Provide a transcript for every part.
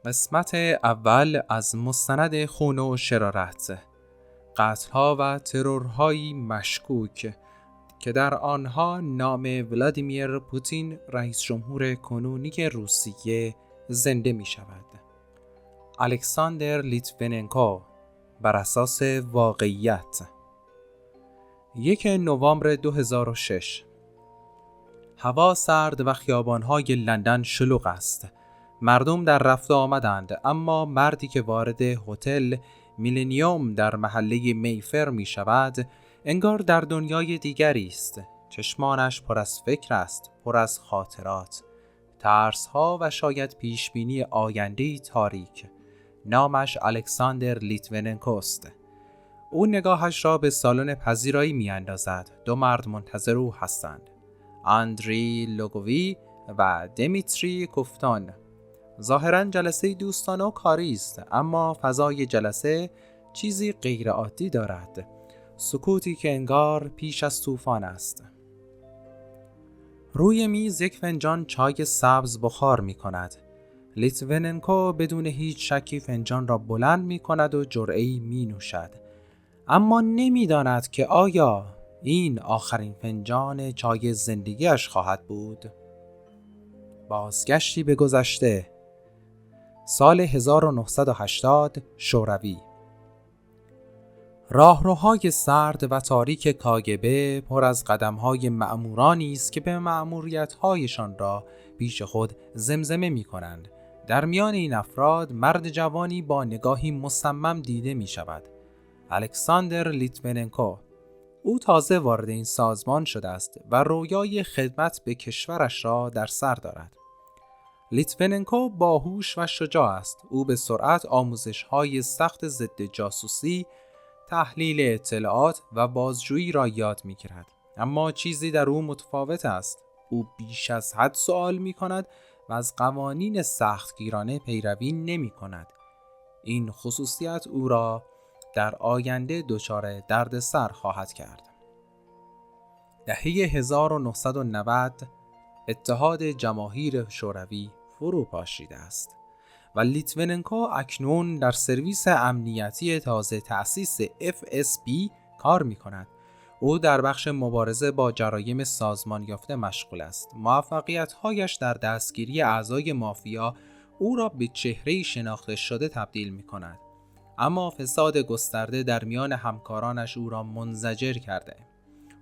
قسمت اول از مستند خون و شرارت، قتل‌ها و ترورهایی مشکوک که در آنها نام ولادیمیر پوتین رئیس جمهور کنونی روسیه زنده می شود. الکساندر لیتویننکو، بر اساس واقعیت. 1 نوامبر 2006. هوا سرد و خیابان‌های لندن شلوغ است. مردم در رفت و آمدند، اما مردی که وارد هتل میلنیوم در محله میفر می شود انگار در دنیای دیگری است. چشمانش پر از فکر است، پر از خاطرات، ترس‌ها و شاید پیشبینی آینده‌ای تاریک. نامش الکساندر لیتویننکو است. او نگاهش را به سالن پذیرایی می اندازد. 2 مرد منتظر او هستند، آندری لوگووی و دمیتری کوفتان. ظاهراً جلسه دوستانه و کاری است، اما فضای جلسه چیزی غیرعادی دارد. سکوتی که انگار پیش از طوفان است. روی میز 1 فنجان چای سبز بخار می کند. لیتویننکو بدون هیچ شکی فنجان را بلند می کند و جرعه‌ای می نوشد. اما نمی داند که آیا این آخرین فنجان چای زندگیش خواهد بود؟ بازگشتی به گذشته. سال 1980 شوروی. راهروهای سرد و تاریک کاگبه پر از قدم‌های مأمورانی است که به مأموریت‌هایشان را پیش خود زمزمه می‌کنند. در میان این افراد مرد جوانی با نگاهی مصمم دیده می‌شود. الکساندر لیتویننکو. او تازه وارد این سازمان شده است و رویای خدمت به کشورش را در سر دارد. لیتویننکو باهوش و شجاع است. او به سرعت آموزش‌های سخت ضد جاسوسی، تحلیل اطلاعات و بازجویی را یاد می‌گیرد. اما چیزی در او متفاوت است. او بیش از حد سوال می‌کند و از قوانین سختگیرانه پیروی نمی‌کند. این خصوصیت او را در آینده دچار دردسر خواهد کرد. دهه 1990 اتحاد جماهیر شوروی فرو پاشیده است و لیتویننکو اکنون در سرویس امنیتی تازه تأسیس FSB کار می کند. او در بخش مبارزه با جرایم سازمان یافته مشغول است. موفقیت‌هایش در دستگیری اعضای مافیا او را به چهره‌ای شناخته شده تبدیل می کند. اما فساد گسترده در میان همکارانش او را منزجر کرده.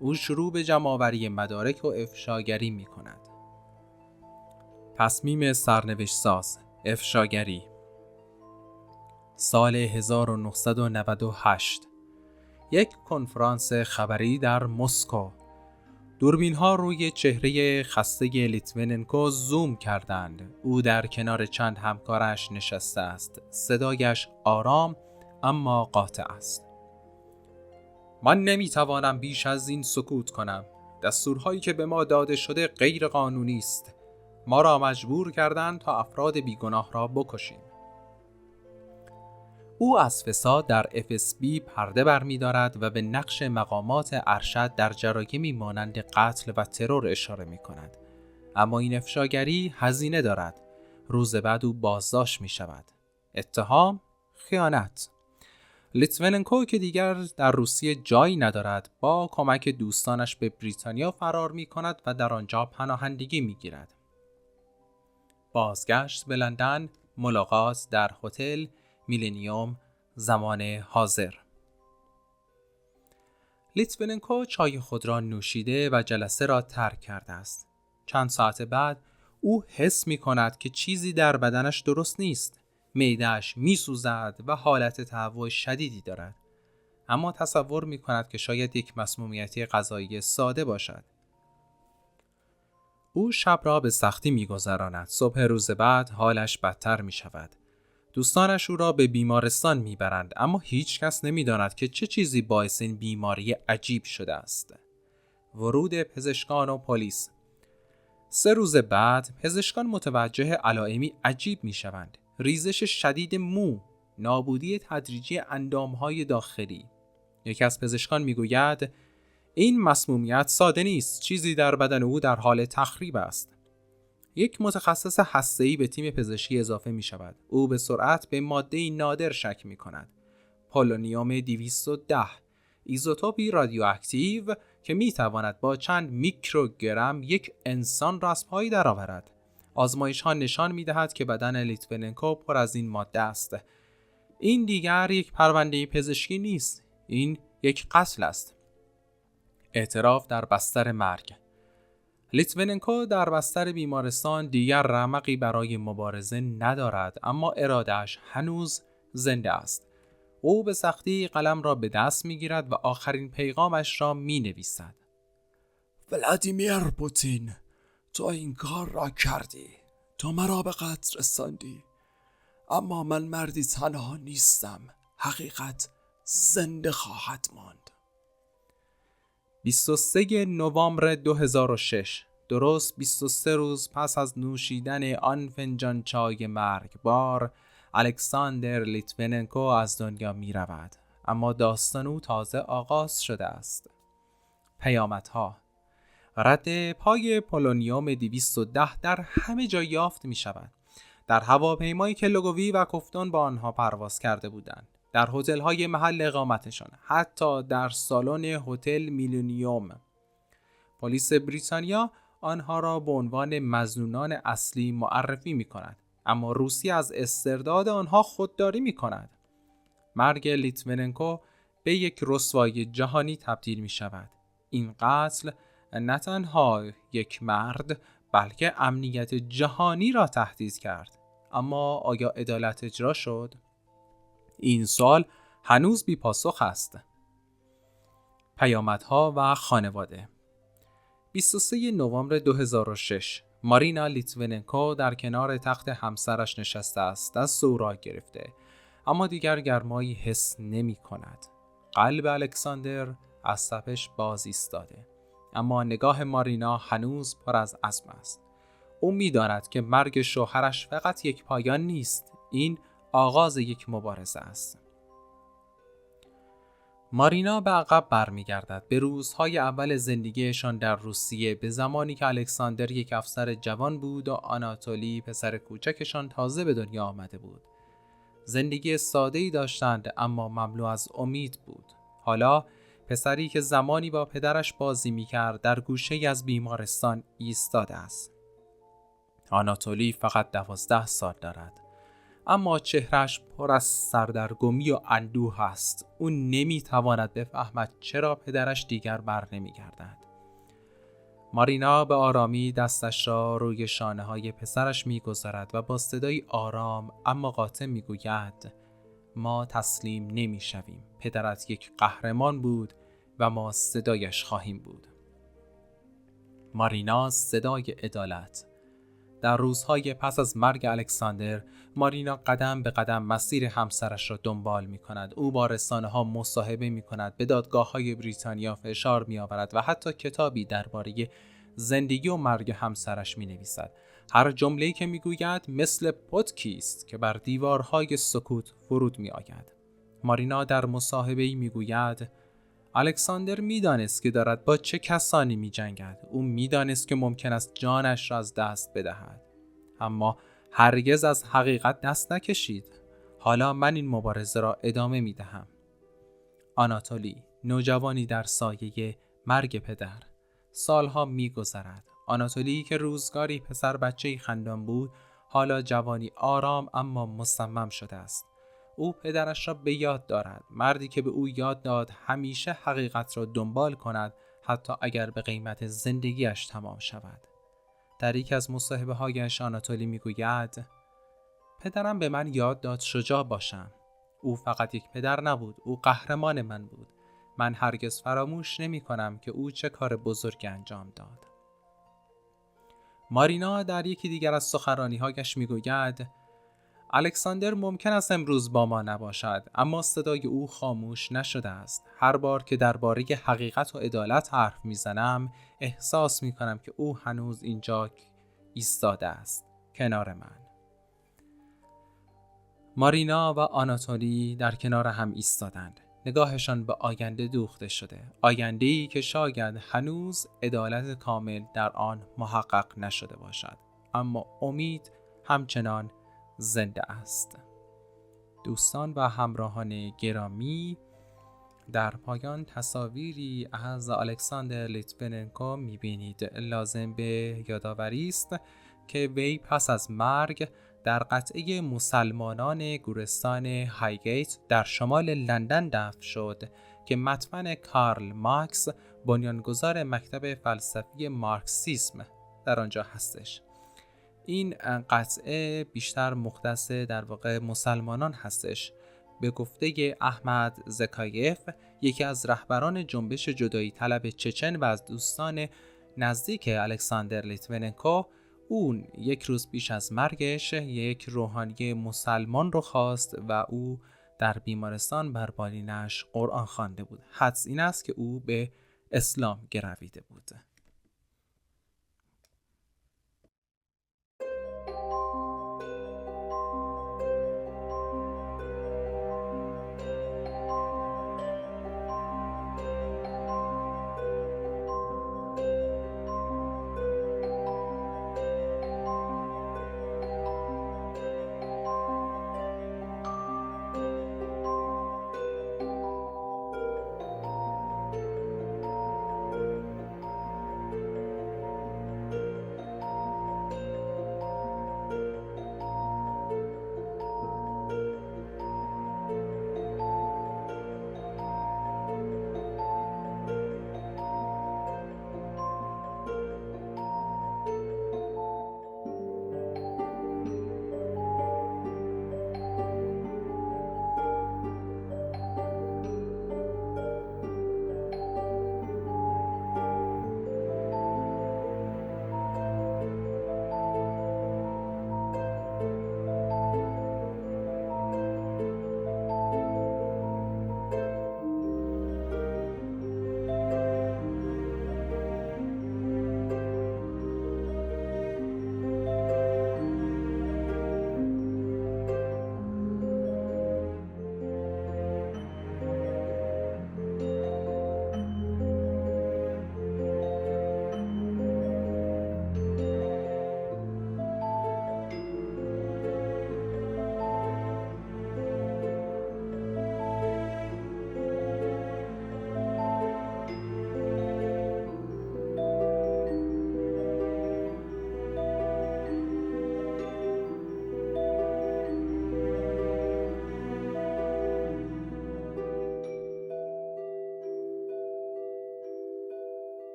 او شروع به جمع‌آوری مدارک و افشاگری می کند. تصمیم سرنوشت ساز، افشاگری. سال 1998. یک کنفرانس خبری در مسکو. دوربین‌ها روی چهره خسته لیتویننکو زوم کردند. او در کنار چند همکارش نشسته است. صدایش آرام اما قاطع است. من نمیتوانم بیش از این سکوت کنم. دستورهایی که به ما داده شده غیر قانونی است. ما را مجبور کردند تا افراد بیگناه را بکشیم. او از فساد در FSB پرده برمی‌دارد و به نقش مقامات ارشد در جرایمی مانند قتل و ترور اشاره می‌کند. اما این افشاگری هزینه دارد. روز بعد او بازداشت می‌شود. اتهام خیانت. لیتویننکو که دیگر در روسیه جایی ندارد، با کمک دوستانش به بریتانیا فرار می‌کند و در آنجا پناهندگی می‌گیرد. بازگشت به لندن، ملاقات در هتل میلنیوم، زمان حاضر. لیتویننکو چای خود را نوشیده و جلسه را ترک کرده است. چند ساعت بعد او حس می کند که چیزی در بدنش درست نیست. معده‌اش می سوزد و حالت تهوع شدیدی دارد. اما تصور می کند که شاید یک مسمومیت غذایی ساده باشد. او شب را به سختی می گذراند. صبح روز بعد حالش بدتر می شود. دوستانش او را به بیمارستان میبرند، اما هیچ کس نمیداند که چه چیزی باعث این بیماری عجیب شده است. ورود پزشکان و پلیس. 3 روز بعد پزشکان متوجه علائمی عجیب میشوند. ریزش شدید مو، نابودی تدریجی اندامهای داخلی. یکی از پزشکان میگوید این مسمومیت ساده نیست، چیزی در بدن او در حال تخریب است. یک متخصص هسته‌ای به تیم پزشکی اضافه می شود. او به سرعت به ماده‌ای نادر شک می کند. پولونیوم 210، ایزوتوپی رادیواکتیو که می تواند با چند میکروگرم یک انسان را از پای درآورد. آزمایش ها نشان می دهد که بدن لیتویننکو پر از این ماده است. این دیگر یک پرونده پزشکی نیست. این یک قتل است. اعتراف در بستر مرگ. لیتویننکو در بستر بیمارستان دیگر رمقی برای مبارزه ندارد، اما اراده‌اش هنوز زنده است. او به سختی قلم را به دست می‌گیرد و آخرین پیغامش را می‌نویسد. ولادیمیر پوتین، تو این کار را کردی. تو مرا به قتل رساندی. اما من مردی تنها نیستم. حقیقت زنده خواهد ماند. 23 نوامبر 2006، درست 23 روز پس از نوشیدن آن فنجان چای مرگبار، الکساندر لیتویننکو از دنیا می رود. اما داستان او تازه آغاز شده است. پیامدها. رد پای پولونیوم 210 در همه جا یافت می شود. در هواپیمایی که لوگووی و کفتون با آنها پرواز کرده بودند، در هتل‌های محل اقامتشان، حتی در سالن هتل میلینیوم. پلیس بریتانیا آنها را به عنوان مظنونان اصلی معرفی می‌کند، اما روسیه از استرداد آنها خودداری می‌کند. مرگ لیتویننکو به یک رسوایی جهانی تبدیل می‌شود. این قتل نه تنها یک مرد بلکه امنیت جهانی را تهدید کرد. اما آیا عدالت اجرا شد؟ این سوال هنوز بی پاسخ است. پیامدها و خانواده. 23 نوامبر 2006، مارینا لیتویننکو در کنار تخت همسرش نشسته است، دست او را گرفته، اما دیگر گرمایی حس نمی کند. قلب الکساندر از تپش باز ایستاده، اما نگاه مارینا هنوز پر از عزم است. او می داند که مرگ شوهرش فقط یک پایان نیست، این آغاز یک مبارزه است. مارینا به عقب برمیگردد، به روزهای اول زندگیشان در روسیه، به زمانی که الکساندر یک افسر جوان بود و آناتولی پسر کوچکشان تازه به دنیا آمده بود. زندگی ساده‌ای داشتند اما مملو از امید بود. حالا پسری که زمانی با پدرش بازی می‌کرد در گوشه‌ای از بیمارستان ایستاده است. آناتولی فقط 12 سال دارد، اما چهرهش پر از سردرگمی و اندوه است. او نمیتواند بفهمد چرا پدرش دیگر بر نمیگردد. مارینا به آرامی دستش را روی شانه‌های پسرش میگذارد و با صدای آرام اما قاطع میگوید: ما تسلیم نمیشویم. پدرت یک قهرمان بود و ما صدایش خواهیم بود. مارینا، صدای عدالت. در روزهای پس از مرگ الکساندر، مارینا قدم به قدم مسیر همسرش را دنبال می کند. او با رسانه‌ها مصاحبه می کند، به دادگاه‌های بریتانیا فشار می آورد و حتی کتابی درباره زندگی و مرگ همسرش می نویسد. هر جمله‌ای که می گوید مثل پتکی است که بر دیوارهای سکوت فرود می آید. مارینا در مصاحبه‌ای می گوید: الکساندر میدانست که دارد با چه کسانی می جنگد. او میدانست که ممکن است جانش را از دست بدهد، اما هرگز از حقیقت دست نکشید. حالا من این مبارزه را ادامه می دهم. آناتولی، نوجوانی در سایه مرگ پدر. سالها می گذرد. آناتولی که روزگاری پسر بچه‌ای خندان بود، حالا جوانی آرام اما مصمم شده است. او پدرش را به یاد دارد، مردی که به او یاد داد همیشه حقیقت را دنبال کند، حتی اگر به قیمت زندگیش تمام شود. در یک از مصاحبه‌هایش آناتولی میگوید: پدرم به من یاد داد شجاع باشم. او فقط یک پدر نبود، او قهرمان من بود. من هرگز فراموش نمی کنم که او چه کار بزرگی انجام داد. مارینا در یکی دیگر از سخنرانی‌هایش میگوید: الکساندر ممکن است امروز با ما نباشد، اما صدای او خاموش نشده است. هر بار که درباره حقیقت و عدالت حرف میزنم، احساس میکنم که او هنوز اینجا ایستاده است، کنار من. مارینا و آناتولی در کنار هم ایستادند. نگاهشان به آینده دوخته شده، آینده‌ای که شاید هنوز عدالت کامل در آن محقق نشده باشد. اما امید همچنان زنده است. دوستان و همراهان گرامی، در پایان تصاویری از الکساندر لیتویننکو می‌بینید. لازم به یادآوری است که وی پس از مرگ در قطعه مسلمانان گورستان هایگیت در شمال لندن دفن شد که مدفن کارل مارکس، بنیانگذار مکتب فلسفی مارکسیسم، در آنجا هستش. این قطعه بیشتر مختص در واقع مسلمانان هستش. به گفته احمد زکایف، یکی از رهبران جنبش جدایی طلب چچن و از دوستان نزدیک الکساندر لیتویننکو، اون یک روز پیش از مرگش یک روحانی مسلمان رو خواست و او در بیمارستان بر بالینش قرآن خوانده بود. حدس این است که او به اسلام گرویده بود.